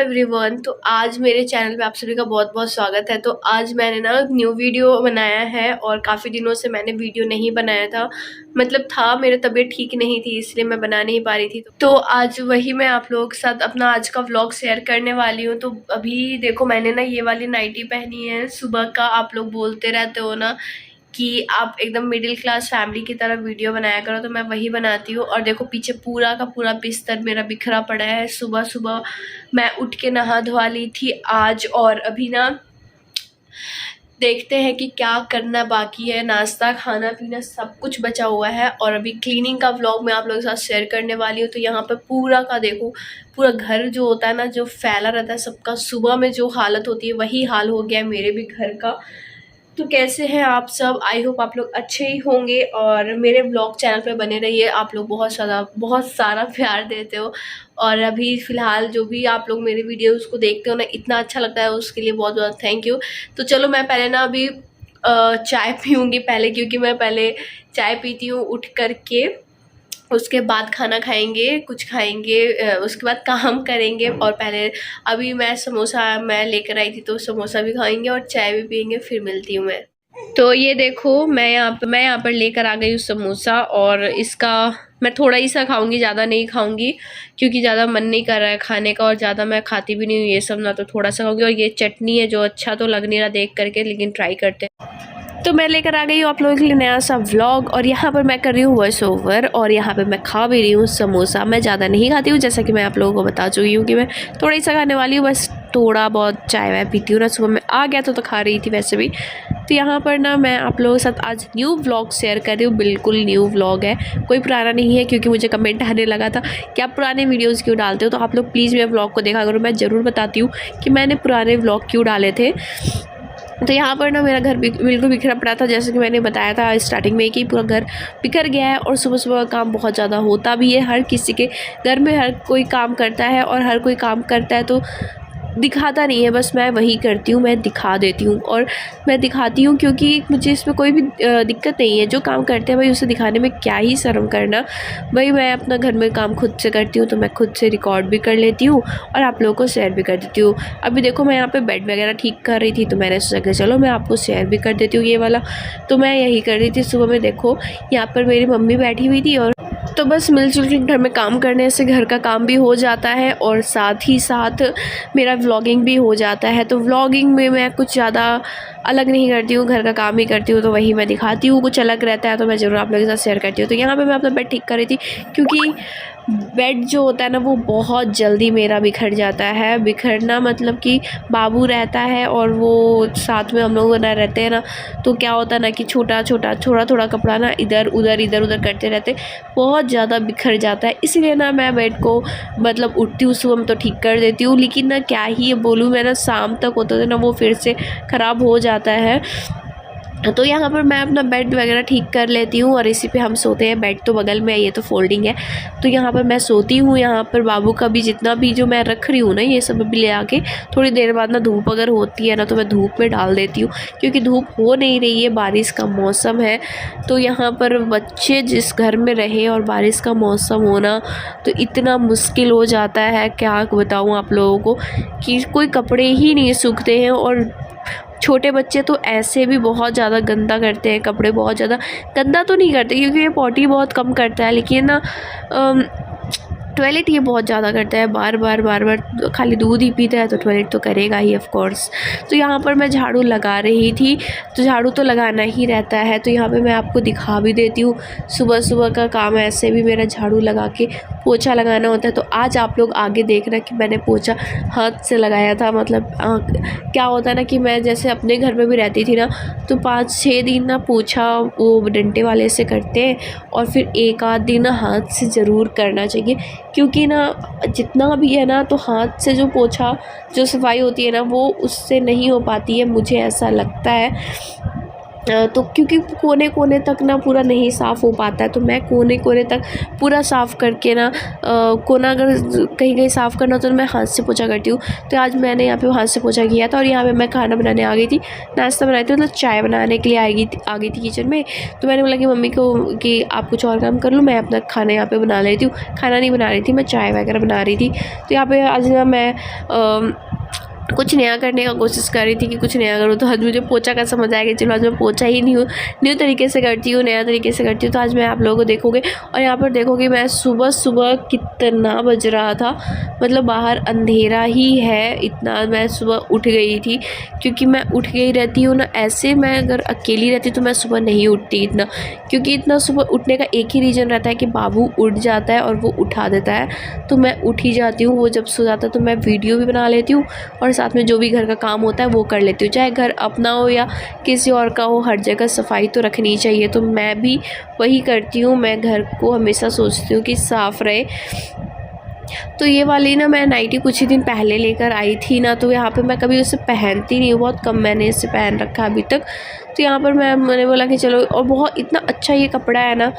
Everyone. तो आज मेरे चैनल पे आप सभी का बहुत बहुत स्वागत है। तो आज मैंने ना न्यू वीडियो बनाया है और काफ़ी दिनों से मैंने वीडियो नहीं बनाया था। मतलब था मेरी तबीयत ठीक नहीं थी, इसलिए मैं बना नहीं पा रही थी। तो आज वही मैं आप लोगों के साथ अपना आज का व्लॉग शेयर करने वाली हूँ। तो अभी देखो मैंने ना ये वाली नाइटी पहनी है सुबह का। आप लोग बोलते रहते हो ना कि आप एकदम मिडिल क्लास फैमिली की तरह वीडियो बनाया करो, तो मैं वही बनाती हूँ। और देखो पीछे पूरा का पूरा बिस्तर मेरा बिखरा पड़ा है। सुबह सुबह मैं उठ के नहा धोवा ली थी आज, और अभी ना देखते हैं कि क्या करना बाकी है। नाश्ता खाना पीना सब कुछ बचा हुआ है, और अभी क्लीनिंग का व्लॉग मैं आप लोगों के साथ शेयर करने वाली हूँ। तो यहाँ पर पूरा का देखो, पूरा घर जो होता है ना, जो फैला रहता है सबका, सुबह में जो हालत होती है वही हाल हो गया है मेरे भी घर का। तो कैसे हैं आप सब? आई होप आप लोग अच्छे ही होंगे, और मेरे ब्लॉग चैनल पे बने रहिए। आप लोग बहुत सारा प्यार देते हो, और अभी फ़िलहाल जो भी आप लोग मेरे वीडियोस को देखते हो ना, इतना अच्छा लगता है, उसके लिए बहुत बहुत थैंक यू। तो चलो मैं पहले ना अभी चाय पीऊँगी पहले, क्योंकि मैं पहले चाय पीती हूँ उठ कर के। उसके बाद खाना खाएंगे, कुछ खाएंगे, उसके बाद काम करेंगे। और पहले अभी मैं समोसा मैं लेकर आई थी, तो समोसा भी खाएंगे और चाय भी पियेंगे, फिर मिलती हूँ मैं। तो ये देखो मैं यहाँ पर लेकर आ गई हूँ समोसा, और इसका मैं थोड़ा ही सा खाऊंगी, ज़्यादा नहीं खाऊंगी, क्योंकि ज़्यादा मन नहीं कर रहा है खाने का, और ज़्यादा मैं खाती भी नहीं हूँ ये सब ना, तो थोड़ा सा खाऊंगी। और ये चटनी है जो अच्छा तो लग नहीं रहा देख करके, लेकिन ट्राई करते हैं। तो मैं लेकर आ गई हूँ आप लोगों के लिए नया सा व्लॉग, और यहाँ पर मैं कर रही हूँ वॉइस ओवर, और यहाँ पर मैं खा भी रही हूँ समोसा। मैं ज़्यादा नहीं खाती हूँ, जैसा कि मैं आप लोगों को बता चुकी हूँ कि मैं थोड़ा ही सा खाने वाली हूँ, बस थोड़ा बहुत चाय वाय पीती हूँ ना। सुबह में आ गया तो खा रही थी वैसे भी। तो यहाँ पर ना मैं आप लोगों के साथ आज न्यू व्लॉग शेयर कर रही हूँ, बिल्कुल न्यू व्लॉग है, कोई पुराना नहीं है। क्योंकि मुझे कमेंट आने लगा था कि आप पुराने वीडियोज़ क्यों डालते हो, तो आप लोग प्लीज़ मेरे व्लॉग को देखा करो। मैं ज़रूर बताती हूँ कि मैंने पुराने व्लॉग क्यों डाले थे। तो यहाँ पर ना मेरा घर बिल्कुल बिखरा पड़ा था, जैसे कि मैंने बताया था स्टार्टिंग में कि पूरा घर बिखर गया है। और सुबह सुबह काम बहुत ज़्यादा होता भी है, हर किसी के घर में हर कोई काम करता है, और हर कोई काम करता है तो दिखाता नहीं है, बस मैं वही करती हूँ, मैं दिखा देती हूँ। और मैं दिखाती हूँ क्योंकि मुझे इसमें कोई भी दिक्कत नहीं है। जो काम करते हैं भाई उसे दिखाने में क्या ही शर्म करना। भाई मैं अपना घर में काम खुद से करती हूँ, तो मैं खुद से रिकॉर्ड भी कर लेती हूँ और आप लोगों को शेयर भी कर देती हूँ। अभी देखो मैं यहाँ पे बेड वगैरह ठीक कर रही थी, तो मैंने सोचा कि चलो मैं आपको शेयर भी कर देती हूँ ये वाला। तो मैं यही कर रही थी सुबह में। देखो यहाँ पर मेरी मम्मी बैठी हुई थी, और तो बस मिलजुल के घर में काम करने से घर का काम भी हो जाता है, और साथ ही साथ मेरा व्लॉगिंग भी हो जाता है। तो व्लॉगिंग में मैं कुछ ज़्यादा अलग नहीं करती हूँ, घर का काम ही करती हूँ, तो वही मैं दिखाती हूँ। कुछ अलग रहता है तो मैं ज़रूर आप लोगों के साथ शेयर करती हूँ। तो यहाँ पे मैं अपना बेड ठीक कर रही थी, क्योंकि बेड जो होता है ना वो बहुत जल्दी मेरा बिखर जाता है। बिखरना मतलब कि बाबू रहता है और वो साथ में हम लोग ना रहते हैं ना, तो क्या होता है ना कि छोटा छोटा थोड़ा थोड़ा कपड़ा ना इधर उधर करते रहते, बहुत ज़्यादा बिखर जाता है। इसलिए ना मैं बेड को मतलब उठती हूँ सुबह में तो ठीक कर देती हूँ, लेकिन ना क्या ही बोलूँ मैं ना, शाम तक होता है ना वो फिर से ख़राब हो जाता है। तो यहाँ पर मैं अपना बेड वगैरह ठीक कर लेती हूँ, और इसी पे हम सोते हैं। बेड तो बगल में है, ये तो फोल्डिंग है, तो यहाँ पर मैं सोती हूँ। यहाँ पर बाबू का भी जितना भी जो मैं रख रही हूँ ना, ये सब भी ले आके थोड़ी देर बाद ना धूप अगर होती है ना, तो मैं धूप में डाल देती हूँ, क्योंकि धूप हो नहीं रही है, बारिश का मौसम है। तो यहाँ पर बच्चे जिस घर में रहे और बारिश का मौसम होना, तो इतना मुश्किल हो जाता है, क्या बताऊँ आप लोगों को, कि कोई कपड़े ही नहीं सूखते हैं। और छोटे बच्चे तो ऐसे भी बहुत ज़्यादा गंदा करते हैं, कपड़े बहुत ज़्यादा गंदा तो नहीं करते, क्योंकि ये पॉटी बहुत कम करता है, लेकिन ना टॉयलेट ये बहुत ज़्यादा करता है, बार बार खाली दूध ही पीता है, तो टॉयलेट तो करेगा ही ऑफ कोर्स। तो यहाँ पर मैं झाड़ू लगा रही थी, तो झाड़ू तो लगाना ही रहता है। तो यहाँ पे मैं आपको दिखा भी देती हूँ, सुबह सुबह का काम ऐसे भी मेरा झाड़ू लगा के पोछा लगाना होता है। तो आज आप लोग आगे देख रहे हैं कि मैंने पोछा हाथ से लगाया था। मतलब क्या होता है ना कि मैं जैसे अपने घर में भी रहती थी ना, तो 5-6 दिन ना पोछा वो डंडे वाले से करते हैं, और फिर एक आध दिन ना हाथ से ज़रूर करना चाहिए, क्योंकि ना जितना भी है ना, तो हाथ से जो पोछा जो सफाई होती है ना, वो उससे नहीं हो पाती है, मुझे ऐसा लगता है। तो क्योंकि कोने कोने तक ना पूरा नहीं साफ़ हो पाता है, तो मैं कोने कोने तक पूरा साफ़ करके ना कोना अगर कहीं कहीं साफ़ करना तो मैं हाथ से पोछा करती हूँ। तो आज मैंने यहाँ पे हाथ से पोछा किया था और यहाँ पे मैं खाना बनाने आ गई थी, नाश्ता बनाई थी, मतलब चाय बनाने के लिए आ गई थी किचन में। तो मैंने बोला कि मम्मी को कि आप कुछ और काम कर लो, मैं अपना खाना यहाँ पर बना लेती हूँ। खाना नहीं बना रही थी मैं, चाय वगैरह बना रही थी। तो यहाँ पर आज ना मैं कुछ नया करने का कोशिश कर रही थी कि कुछ नया करूँ। तो आज मुझे पोछा का समझ आया कि चलो आज मैं पोछा ही न्यू तरीके से करती हूँ, नया तरीके से करती हूँ। तो आज मैं आप लोगों को देखोगे और यहाँ पर देखोगे मैं सुबह कितना बज रहा था, मतलब बाहर अंधेरा ही है इतना। मैं सुबह उठ गई थी क्योंकि मैं उठ गई रहती हूँ ना, ऐसे मैं अगर अकेली रहती तो मैं सुबह नहीं उठती इतना, क्योंकि इतना सुबह उठने का एक ही रीज़न रहता है कि बाबू उठ जाता है और वो उठा देता है, तो मैं उठ ही जाती हूँ। वो जब सो जाता है तो मैं वीडियो भी बना लेती हूँ और साथ में जो भी घर का काम होता है वो कर लेती हूँ, चाहे घर अपना हो या किसी और का हो, हर जगह सफाई तो रखनी चाहिए। तो मैं भी वही करती हूँ, मैं घर को हमेशा सोचती हूँ कि साफ़ रहे। तो ये वाली ना मैं नाइटी कुछ ही दिन पहले लेकर आई थी ना, तो यहाँ पे मैं कभी उसे पहनती नहीं हूँ, बहुत कम मैंने इसे पहन रखा अभी तक। तो यहाँ पर मैंने बोला कि चलो, और बहुत इतना अच्छा ये कपड़ा है ना।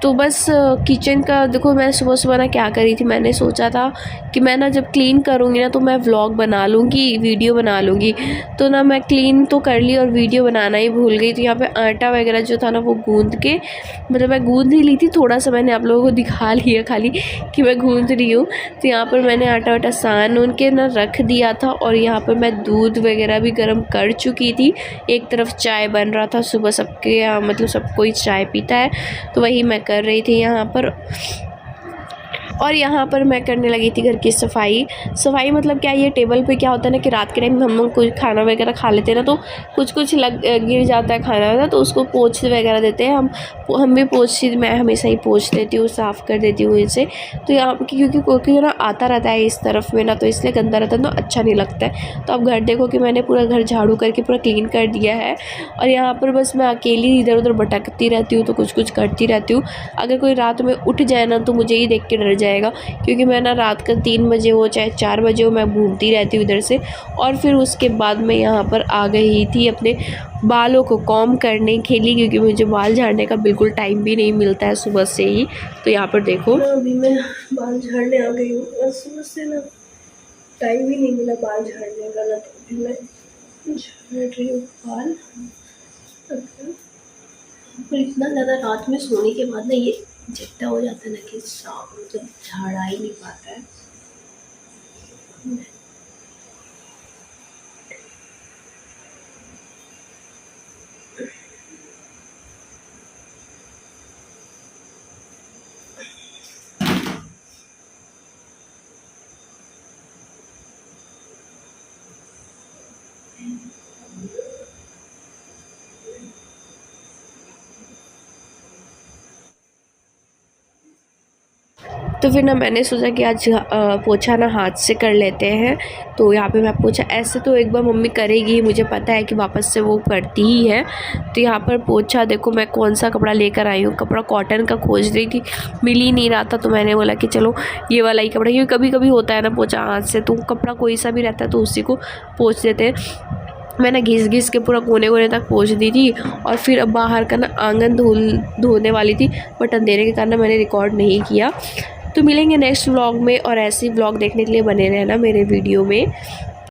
तो बस किचन का देखो, मैं सुबह ना क्या करी थी, मैंने सोचा था कि मैं ना जब क्लीन करूँगी ना तो मैं व्लॉग बना लूँगी, वीडियो बना लूँगी। तो ना मैं क्लीन तो कर ली और वीडियो बनाना ही भूल गई। तो यहाँ पे आटा वगैरह जो था ना वो गूँध के, मतलब मैं गूँध ही ली थी, थोड़ा सा मैंने आप लोगों को दिखा लिया खाली कि मैं गूँध रही हूँ। तो यहाँ पर मैंने आटा वाटा सान उन के ना रख दिया था और यहाँ पर मैं दूध वगैरह भी गर्म कर चुकी थी। एक तरफ चाय बन रहा था, सुबह सबके यहाँ मतलब सब कोई चाय पीता है, तो वही मैं कर रही थी यहाँ पर। और यहाँ पर मैं करने लगी थी घर की सफाई मतलब क्या, ये टेबल पे क्या होता है ना कि रात के टाइम हम लोग कुछ खाना वगैरह खा लेते हैं ना, तो कुछ गिर जाता है खाना वगैरह, तो उसको पोंछ वगैरह देते हैं हम भी मैं हमेशा ही पोंछ देती हूँ, साफ़ कर देती हूँ इसे। तो यहाँ क्योंकि ना आता रहता है इस तरफ में ना, तो इसलिए गंदा रहता है तो अच्छा नहीं लगता है। तो अब घर देखो कि मैंने पूरा घर झाड़ू करके पूरा क्लीन कर दिया है और यहाँ पर बस मैं अकेली इधर उधर भटकती रहती हूँ, तो कुछ करती रहती हूँ। अगर कोई रात में उठ जाए ना तो मुझे ही देख के डर जाएगा, क्योंकि मैं ना रात का 3 बजे हो चाहे 4 बजे हो, मैं घूमती रहती हूँ इधर से। और फिर उसके बाद मैं यहाँ पर आ गई थी अपने बालों को कॉम्ब करने के लिए, क्योंकि मुझे बाल झाड़ने का बिल्कुल टाइम भी नहीं मिलता है सुबह से ही। तो यहाँ पर देखो अभी मैं बाल झाड़ने आ गई हूँ और सुबह से ना टाइम भी नहीं मिला बाल झाड़ने का ना, तो अभी मैं झाड़ रही हूँ बाल। पर इतना ज़्यादा रात में सोने के बाद ना ये झट्टा हो जाता है ना कि साफ मतलब झाड़ा ही नहीं पाता है। तो फिर ना मैंने सोचा कि आज पोछा ना हाथ से कर लेते हैं। तो यहाँ पे मैं पोछा ऐसे तो एक बार मम्मी करेगी, मुझे पता है कि वापस से वो करती ही है। तो यहाँ पर पोछा देखो मैं कौन सा कपड़ा लेकर आई हूँ, कपड़ा कॉटन का खोज रही थी, मिल ही नहीं रहा था। तो मैंने बोला कि चलो ये वाला ही कपड़ा, क्योंकि कभी कभी होता है ना पोछा हाथ से, तो कपड़ा कोई सा भी रहता है तो उसी को पोंछ देते हैं। मैंने घिस के पूरा कोने तक पोंछ दी थी और फिर अब बाहर का ना आंगन धोने वाली थी, बट अंधेरे के कारण मैंने रिकॉर्ड नहीं किया। तो मिलेंगे नेक्स्ट व्लॉग में, और ऐसे व्लॉग देखने के लिए बने रहना मेरे वीडियो में।